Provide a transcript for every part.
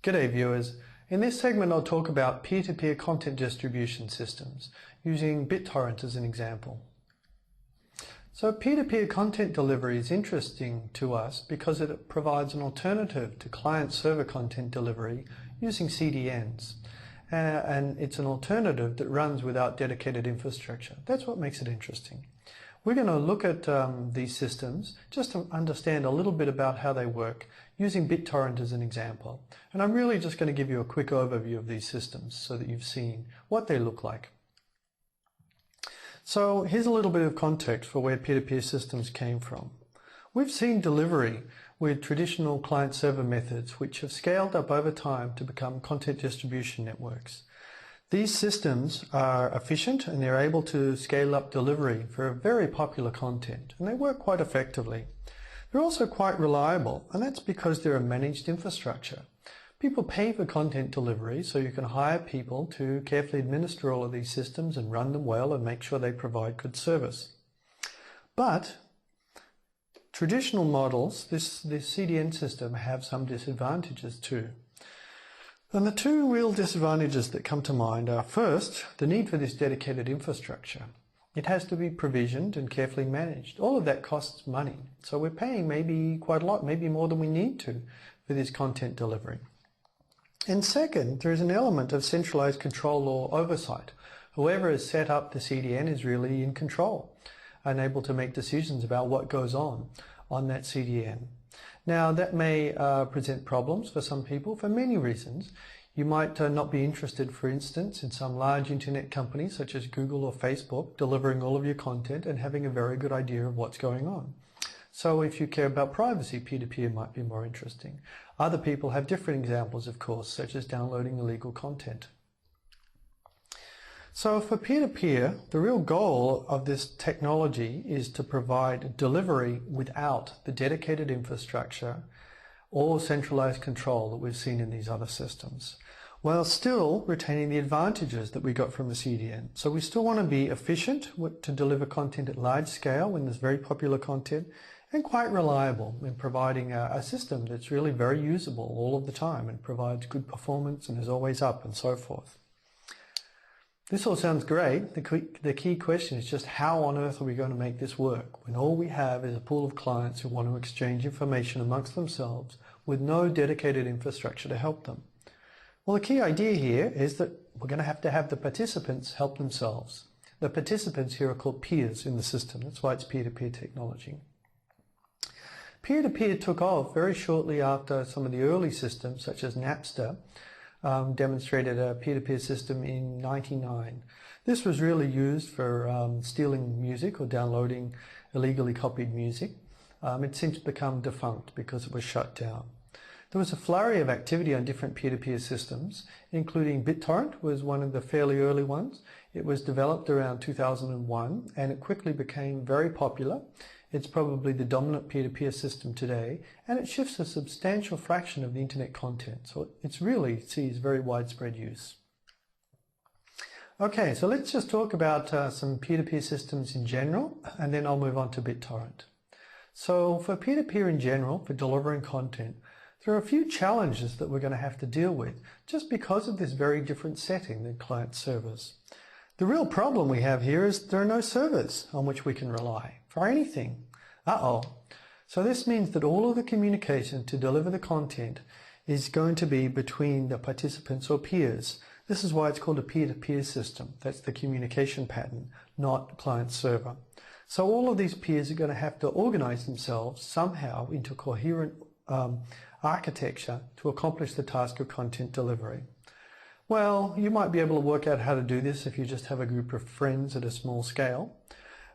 G'day viewers. In this segment I'll talk about peer-to-peer content distribution systems using BitTorrent as an example. So peer-to-peer content delivery is interesting to us because it provides an alternative to client-server content delivery using CDNs. And it's an alternative that runs without dedicated infrastructure. That's what makes it interesting. We're going to look at these systems just to understand a little bit about how they work using BitTorrent as an example. And I'm really just going to give you a quick overview of these systems so that you've seen what they look like. So here's a little bit of context for where peer-to-peer systems came from. We've seen delivery with traditional client-server methods which have scaled up over time to become content distribution networks. These systems are efficient and they're able to scale up delivery for very popular content, and they work quite effectively. They're also quite reliable, and that's because they're a managed infrastructure. People pay for content delivery, so you can hire people to carefully administer all of these systems and run them well and make sure they provide good service. But traditional models, this CDN system, have some disadvantages too. And the two real disadvantages that come to mind are, first, the need for this dedicated infrastructure. It has to be provisioned and carefully managed. All of that costs money. So we're paying maybe quite a lot, maybe more than we need to, for this content delivery. And second, there is an element of centralized control or oversight. Whoever has set up the CDN is really in control and able to make decisions about what goes on that CDN. Now that may present problems for some people for many reasons. You might not be interested, for instance, in some large internet companies such as Google or Facebook delivering all of your content and having a very good idea of what's going on. So if you care about privacy, peer-to-peer might be more interesting. Other people have different examples, of course, such as downloading illegal content. So for peer-to-peer, the real goal of this technology is to provide delivery without the dedicated infrastructure or centralized control that we've seen in these other systems, while still retaining the advantages that we got from a CDN. So we still want to be efficient to deliver content at large scale when there's very popular content, and quite reliable in providing a system that's really very usable all of the time and provides good performance and is always up and so forth. This all sounds great. The key question is just how on earth are we going to make this work when all we have is a pool of clients who want to exchange information amongst themselves with no dedicated infrastructure to help them? Well, the key idea here is that we're going to have the participants help themselves. The participants here are called peers in the system. That's why it's peer-to-peer technology. Peer-to-peer took off very shortly after some of the early systems, such as Napster, demonstrated a peer-to-peer system in '99. This was really used for stealing music or downloading illegally copied music. It's since become defunct because it was shut down. There was a flurry of activity on different peer-to-peer systems, including BitTorrent was one of the fairly early ones. It was developed around 2001 and it quickly became very popular. It's probably the dominant peer-to-peer system today, and it shifts a substantial fraction of the internet content. So it really sees very widespread use. Okay, so let's just talk about some peer-to-peer systems in general, and then I'll move on to BitTorrent. So for peer-to-peer in general, for delivering content, there are a few challenges that we're going to have to deal with just because of this very different setting than client servers. The real problem we have here is there are no servers on which we can rely for anything. So this means that all of the communication to deliver the content is going to be between the participants or peers. This is why it's called a peer-to-peer system. That's the communication pattern, not client-server. So all of these peers are going to have to organize themselves somehow into coherent architecture to accomplish the task of content delivery. Well, you might be able to work out how to do this if you just have a group of friends at a small scale.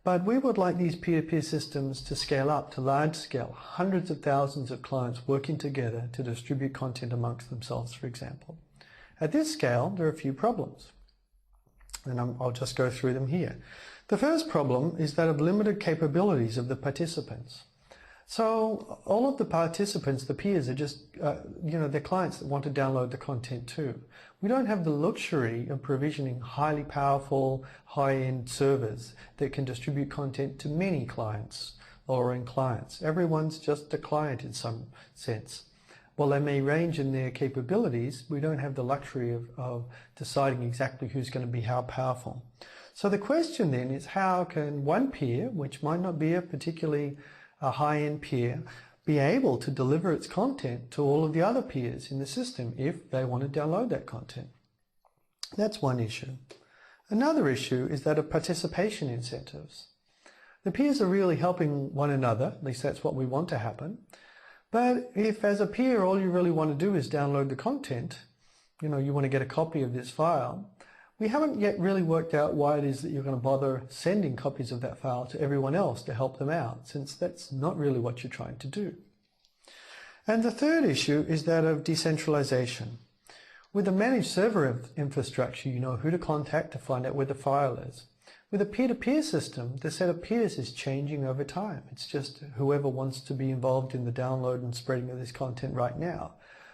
But we would like these peer-to-peer systems to scale up to large scale, hundreds of thousands of clients working together to distribute content amongst themselves, for example. At this scale, there are a few problems, and I'll just go through them here. The first problem is that of limited capabilities of the participants. So all of the participants, the peers, are just, they're clients that want to download the content too. We don't have the luxury of provisioning highly powerful, high-end servers that can distribute content to many clients or end clients. Everyone's just a client in some sense. while they may range in their capabilities, we don't have the luxury of deciding exactly who's going to be how powerful. So the question then is, how can one peer, which might not be a particularly high-end peer, be able to deliver its content to all of the other peers in the system if they want to download that content? That's one issue. Another issue is that of participation incentives. The peers are really helping one another, at least that's what we want to happen. But if as a peer all you really want to do is download the content, you want to get a copy of this file, we haven't yet really worked out why it is that you're going to bother sending copies of that file to everyone else to help them out, since that's not really what you're trying to do. And the third issue is that of decentralization. With a managed server infrastructure, you know who to contact to find out where the file is. With a peer-to-peer system, the set of peers is changing over time. It's just whoever wants to be involved in the download and spreading of this content right now.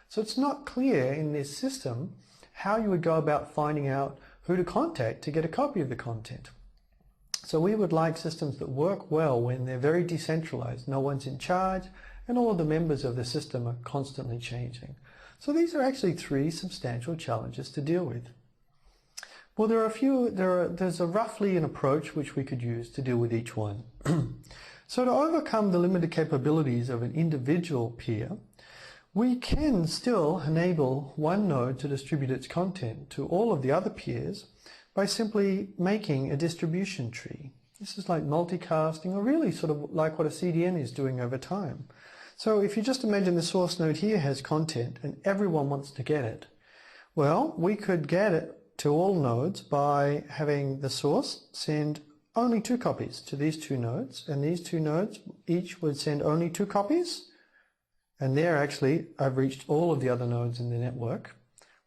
So it's not clear in this system how you would go about finding out who to contact to get a copy of the content. So we would like systems that work well when they're very decentralized. No one's in charge, and all of the members of the system are constantly changing. So these are actually three substantial challenges to deal with. Well, there's roughly an approach which we could use to deal with each one. So to overcome the limited capabilities of an individual peer, we can still enable one node to distribute its content to all of the other peers by simply making a distribution tree. This is like multicasting, or really sort of like what a CDN is doing over time. So if you just imagine the source node here has content and everyone wants to get it, well, we could get it to all nodes by having the source send only 2 copies to these 2 nodes, and these 2 nodes each would send only 2 copies, and there actually I've reached all of the other nodes in the network.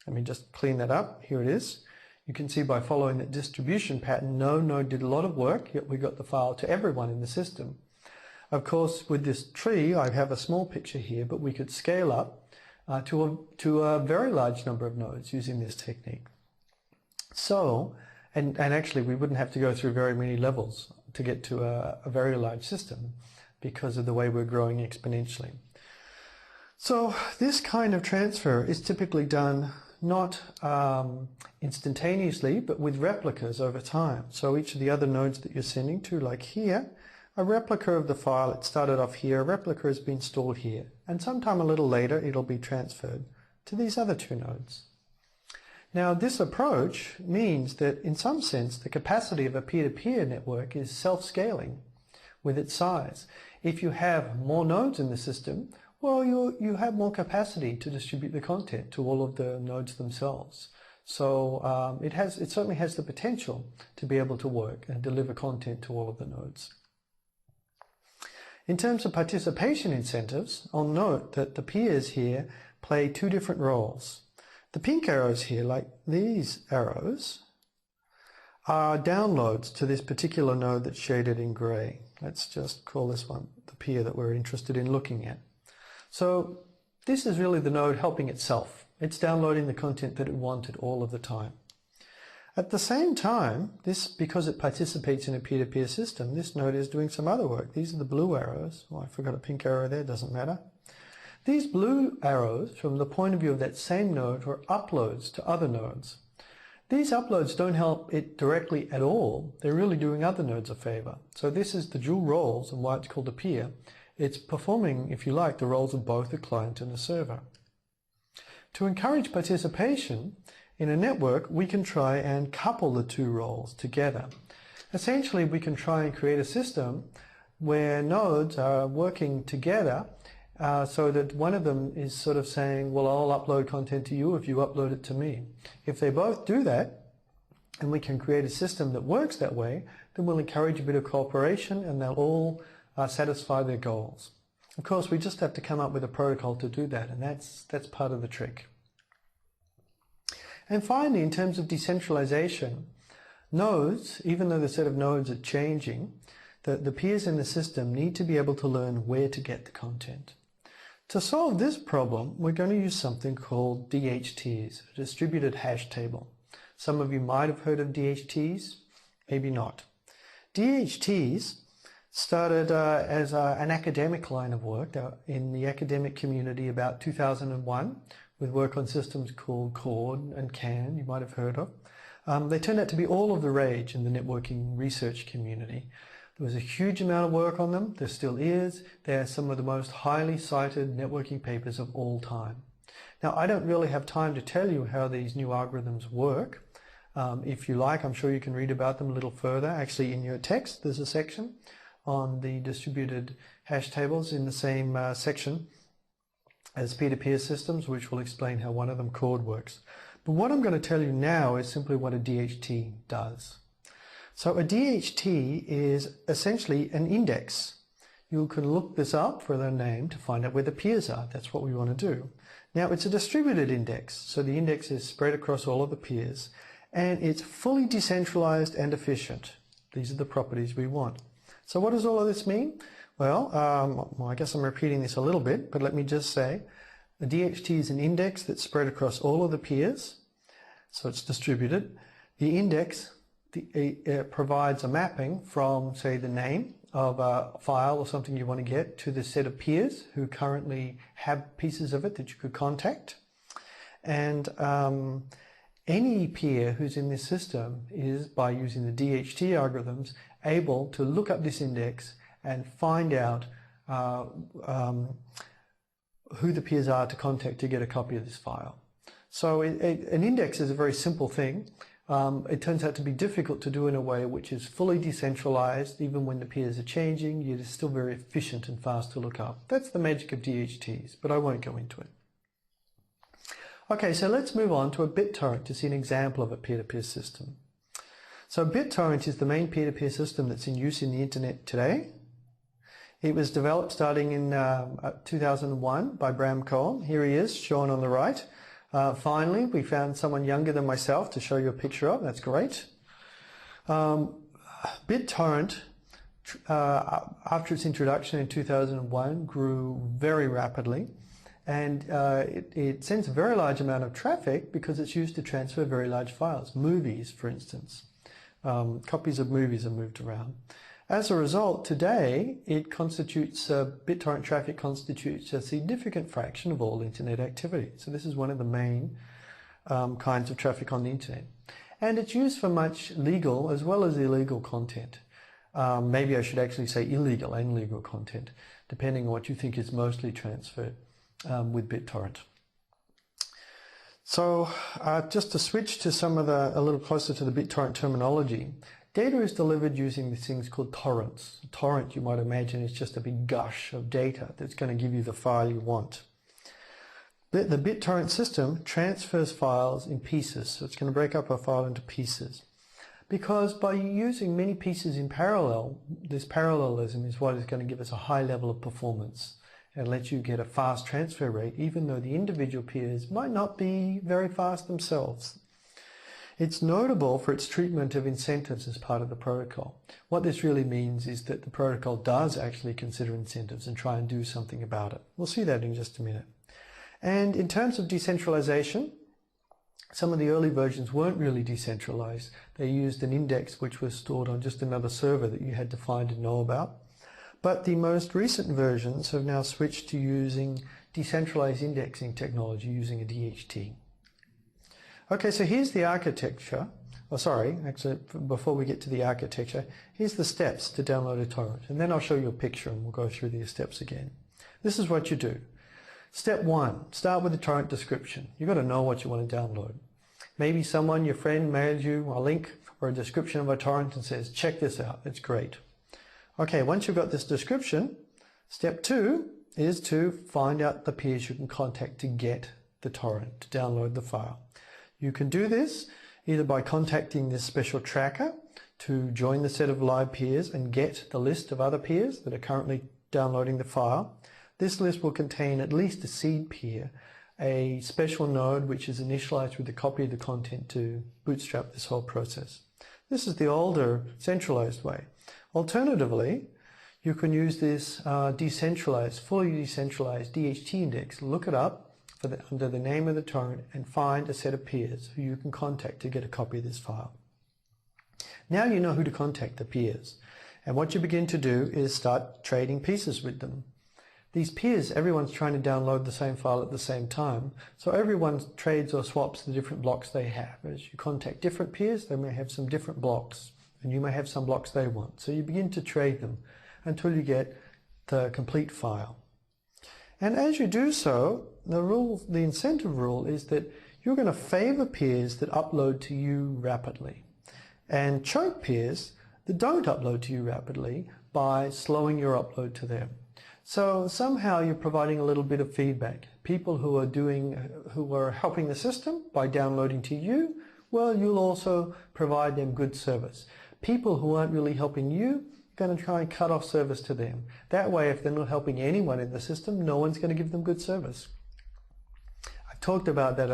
Let me just clean that up. Here it is. You can see by following that distribution pattern, no node did a lot of work, yet we got the file to everyone in the system. Of course, with this tree, I have a small picture here, but we could scale up to a very large number of nodes using this technique. So, and actually we wouldn't have to go through very many levels to get to a very large system because of the way we're growing exponentially. So this kind of transfer is typically done not instantaneously, but with replicas over time. So each of the other nodes that you're sending to, like here, a replica of the file, it started off here, a replica has been stored here, and sometime a little later it'll be transferred to these other 2 nodes. Now this approach means that in some sense the capacity of a peer-to-peer network is self-scaling with its size. If you have more nodes in the system, well, you have more capacity to distribute the content to all of the nodes themselves. So it certainly has the potential to be able to work and deliver content to all of the nodes. In terms of participation incentives, I'll note that the peers here play 2 different roles. The pink arrows here, like these arrows, are downloads to this particular node that's shaded in grey. Let's just call this one the peer that we're interested in looking at. So this is really the node helping itself. It's downloading the content that it wanted all of the time. At the same time, because it participates in a peer-to-peer system, this node is doing some other work. These are the blue arrows. Oh, I forgot a pink arrow there, doesn't matter. These blue arrows, from the point of view of that same node, are uploads to other nodes. These uploads don't help it directly at all. They're really doing other nodes a favor. So this is the dual roles and why it's called a peer. It's performing, if you like, the roles of both the client and the server. To encourage participation in a network, we can try and couple the 2 roles together. Essentially, we can try and create a system where nodes are working together so that one of them is sort of saying, well, I'll upload content to you if you upload it to me. If they both do that, and we can create a system that works that way, then we'll encourage a bit of cooperation and they'll all satisfy their goals. Of course, we just have to come up with a protocol to do that, and that's part of the trick. And finally, in terms of decentralization, nodes, even though the set of nodes are changing, the peers in the system need to be able to learn where to get the content. To solve this problem, we're going to use something called DHTs, a distributed hash table. Some of you might have heard of DHTs, maybe not. DHTs Started as an academic line of work in the academic community about 2001 with work on systems called CORD and CAN, you might have heard of. They turned out to be all of the rage in the networking research community. There was a huge amount of work on them, there still is. They are some of the most highly cited networking papers of all time. Now, I don't really have time to tell you how these new algorithms work. If you like, I'm sure you can read about them a little further. Actually, in your text, there's a section on the distributed hash tables in the same section as peer-to-peer systems, which will explain how one of them, CORD, works. But what I'm going to tell you now is simply what a DHT does. So a DHT is essentially an index. You can look this up for their name to find out where the peers are. That's what we want to do. Now, it's a distributed index, so the index is spread across all of the peers, and it's fully decentralized and efficient. These are the properties we want. So what does all of this mean? Well, I guess I'm repeating this a little bit, but let me just say a DHT is an index that's spread across all of the peers, so it's distributed. The index provides a mapping from, say, the name of a file or something you want to get to the set of peers who currently have pieces of it that you could contact. And any peer who's in this system is, by using the DHT algorithms, able to look up this index and find out who the peers are to contact to get a copy of this file. So an index is a very simple thing. It turns out to be difficult to do in a way which is fully decentralized. Even when the peers are changing, it is still very efficient and fast to look up. That's the magic of DHTs, but I won't go into it. Okay, so let's move on to a BitTorrent to see an example of a peer-to-peer system. So BitTorrent is the main peer-to-peer system that's in use in the internet today. It was developed starting in 2001 by Bram Cohen. Here he is, shown on the right. Finally, we found someone younger than myself to show you a picture of. That's great. BitTorrent, after its introduction in 2001, grew very rapidly. And it sends a very large amount of traffic because it's used to transfer very large files. Movies, for instance. Copies of movies are moved around. As a result, today, BitTorrent traffic constitutes a significant fraction of all internet activity. So this is one of the main kinds of traffic on the internet. And it's used for much legal as well as illegal content. Maybe I should actually say illegal and legal content, depending on what you think is mostly transferred with BitTorrent. So just to switch to a little closer to the BitTorrent terminology, data is delivered using these things called torrents. A torrent, you might imagine, is just a big gush of data that's going to give you the file you want. The BitTorrent system transfers files in pieces, so it's going to break up a file into pieces. Because by using many pieces in parallel, this parallelism is what is going to give us a high level of performance and let you get a fast transfer rate, even though the individual peers might not be very fast themselves. It's notable for its treatment of incentives as part of the protocol. What this really means is that the protocol does actually consider incentives and try and do something about it. We'll see that in just a minute. And in terms of decentralization, some of the early versions weren't really decentralized. They used an index which was stored on just another server that you had to find and know about. But the most recent versions have now switched to using decentralized indexing technology using a DHT. Okay, so here's the architecture. Oh, sorry, actually, before we get to the architecture, here's the steps to download a torrent. And then I'll show you a picture and we'll go through these steps again. This is what you do. Step 1, start with the torrent description. You've got to know what you want to download. Maybe someone, your friend, mails you a link or a description of a torrent and says, check this out, it's great. Okay, once you've got this description, step 2 is to find out the peers you can contact to get the torrent, to download the file. You can do this either by contacting this special tracker to join the set of live peers and get the list of other peers that are currently downloading the file. This list will contain at least a seed peer, a special node which is initialized with a copy of the content to bootstrap this whole process. This is the older centralized way. Alternatively, you can use this decentralized, fully decentralized DHT index, look it up under the name of the torrent and find a set of peers who you can contact to get a copy of this file. Now you know who to contact, the peers. And what you begin to do is start trading pieces with them. These peers, everyone's trying to download the same file at the same time, so everyone trades or swaps the different blocks they have. As you contact different peers, they may have some different blocks, and you may have some blocks they want. So you begin to trade them until you get the complete file. And as you do so, the incentive rule is that you're going to favor peers that upload to you rapidly, and choke peers that don't upload to you rapidly by slowing your upload to them. So somehow you're providing a little bit of feedback. People who are helping the system by downloading to you, well, you'll also provide them good service. People who aren't really helping you, you're going to try and cut off service to them. That way, if they're not helping anyone in the system, no one's going to give them good service. I've talked about that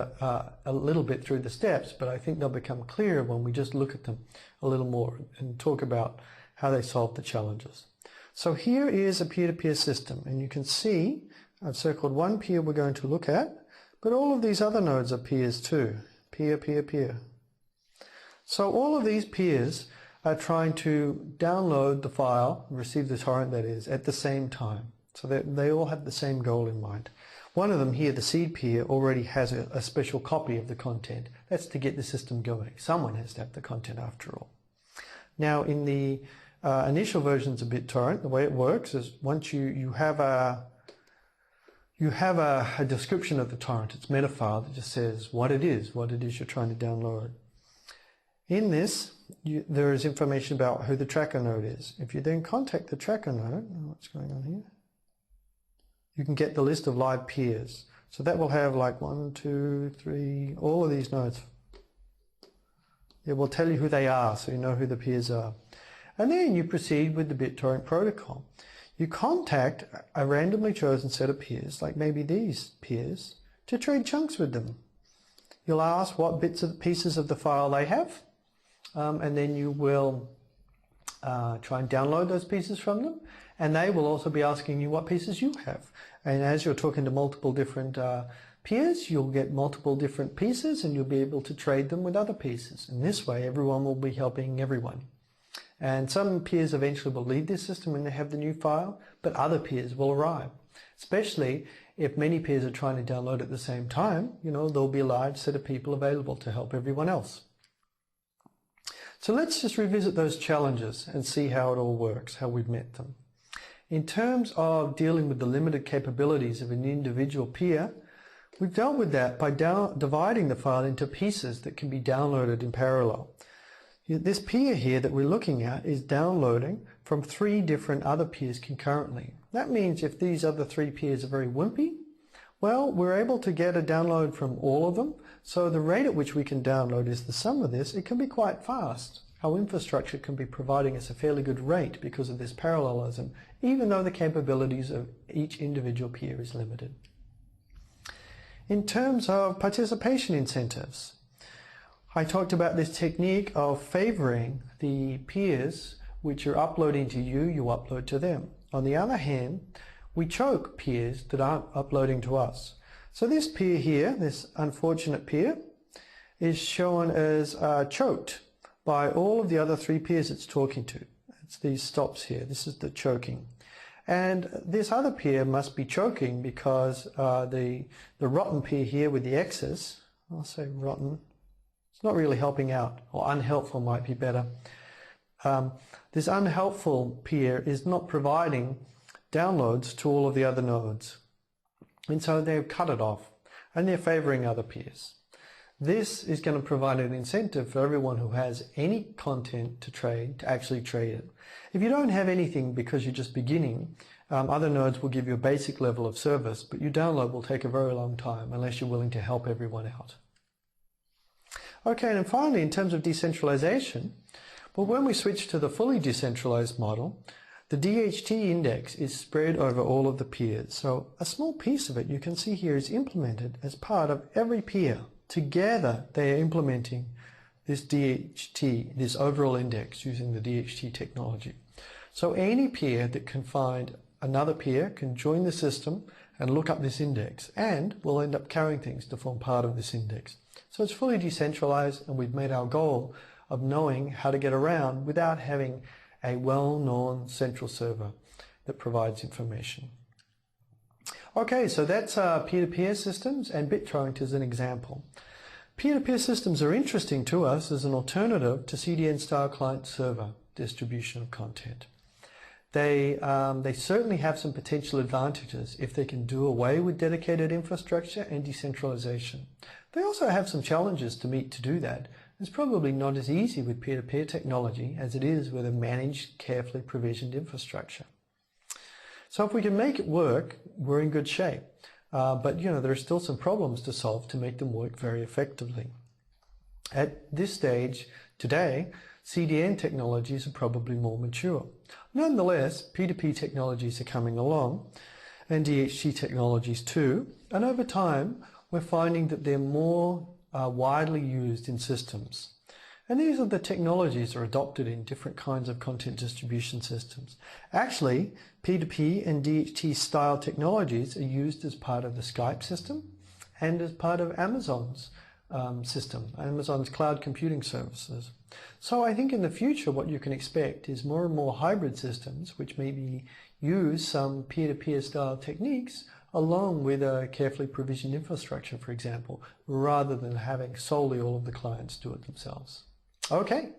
a little bit through the steps, but I think they'll become clearer when we just look at them a little more and talk about how they solve the challenges. So here is a peer-to-peer system, and you can see I've circled one peer we're going to look at, but all of these other nodes are peers too. Peer, peer, peer. So all of these peers are trying to download the file, receive the torrent that is, at the same time. So they all have the same goal in mind. One of them here, the seed peer, already has a special copy of the content. That's to get the system going. Someone has to have the content after all. Now in the initial versions of BitTorrent, the way it works is once you have a description of the torrent, it's metafile that just says what it is you're trying to download. In this, there is information about who the tracker node is. If you then contact the tracker node, what's going on here? You can get the list of live peers. So that will have like 1, 2, 3, all of these nodes. It will tell you who they are, so you know who the peers are. And then you proceed with the BitTorrent protocol. You contact a randomly chosen set of peers, like maybe these peers, to trade chunks with them. You'll ask what pieces of the file they have, and then you will try and download those pieces from them, and they will also be asking you what pieces you have. And as you're talking to multiple different peers, you'll get multiple different pieces, and you'll be able to trade them with other pieces. And this way, everyone will be helping everyone. And some peers eventually will leave this system when they have the new file, but other peers will arrive. Especially if many peers are trying to download at the same time, there'll be a large set of people available to help everyone else. So let's just revisit those challenges and see how it all works, how we've met them. In terms of dealing with the limited capabilities of an individual peer, we've dealt with that by dividing the file into pieces that can be downloaded in parallel. This peer here that we're looking at is downloading from 3 different other peers concurrently. That means if these other 3 peers are very wimpy, well, we're able to get a download from all of them. So the rate at which we can download is the sum of this. It can be quite fast. Our infrastructure can be providing us a fairly good rate because of this parallelism, even though the capabilities of each individual peer is limited. In terms of participation incentives, I talked about this technique of favoring the peers which are uploading to you, you upload to them. On the other hand, we choke peers that aren't uploading to us. So this peer here, this unfortunate peer, is shown as choked by all of the other 3 peers it's talking to. It's these stops here. This is the choking. And this other peer must be choking because the rotten peer here with the X's, I'll say rotten, it's not really helping out, or unhelpful might be better. This unhelpful peer is not providing downloads to all of the other nodes. And so they've cut it off, and they're favoring other peers. This is going to provide an incentive for everyone who has any content to trade to actually trade it. If you don't have anything because you're just beginning, other nodes will give you a basic level of service, but your download will take a very long time unless you're willing to help everyone out. Okay, and then finally, in terms of decentralization, well, when we switch to the fully decentralized model, the DHT index is spread over all of the peers. So a small piece of it you can see here is implemented as part of every peer. Together, they are implementing this DHT, this overall index, using the DHT technology. So any peer that can find another peer can join the system and look up this index, and will end up carrying things to form part of this index. So it's fully decentralized, and we've made our goal of knowing how to get around without having a well-known central server that provides information. Okay, so that's peer-to-peer systems, and BitTorrent is an example. Peer-to-peer systems are interesting to us as an alternative to CDN-style client-server distribution of content. They certainly have some potential advantages if they can do away with dedicated infrastructure and decentralization. They also have some challenges to meet to do that. It's probably not as easy with peer-to-peer technology as it is with a managed, carefully provisioned infrastructure. So if we can make it work, we're in good shape. But there are still some problems to solve to make them work very effectively. At this stage, today, CDN technologies are probably more mature. Nonetheless, P2P technologies are coming along, and DHT technologies too, and over time, we're finding that they're more widely used in systems. And these are the technologies that are adopted in different kinds of content distribution systems. Actually, P2P and DHT style technologies are used as part of the Skype system and as part of Amazon's system, Amazon's cloud computing services. So I think in the future what you can expect is more and more hybrid systems which maybe use some peer-to-peer style techniques along with a carefully provisioned infrastructure, for example, rather than having solely all of the clients do it themselves. Okay,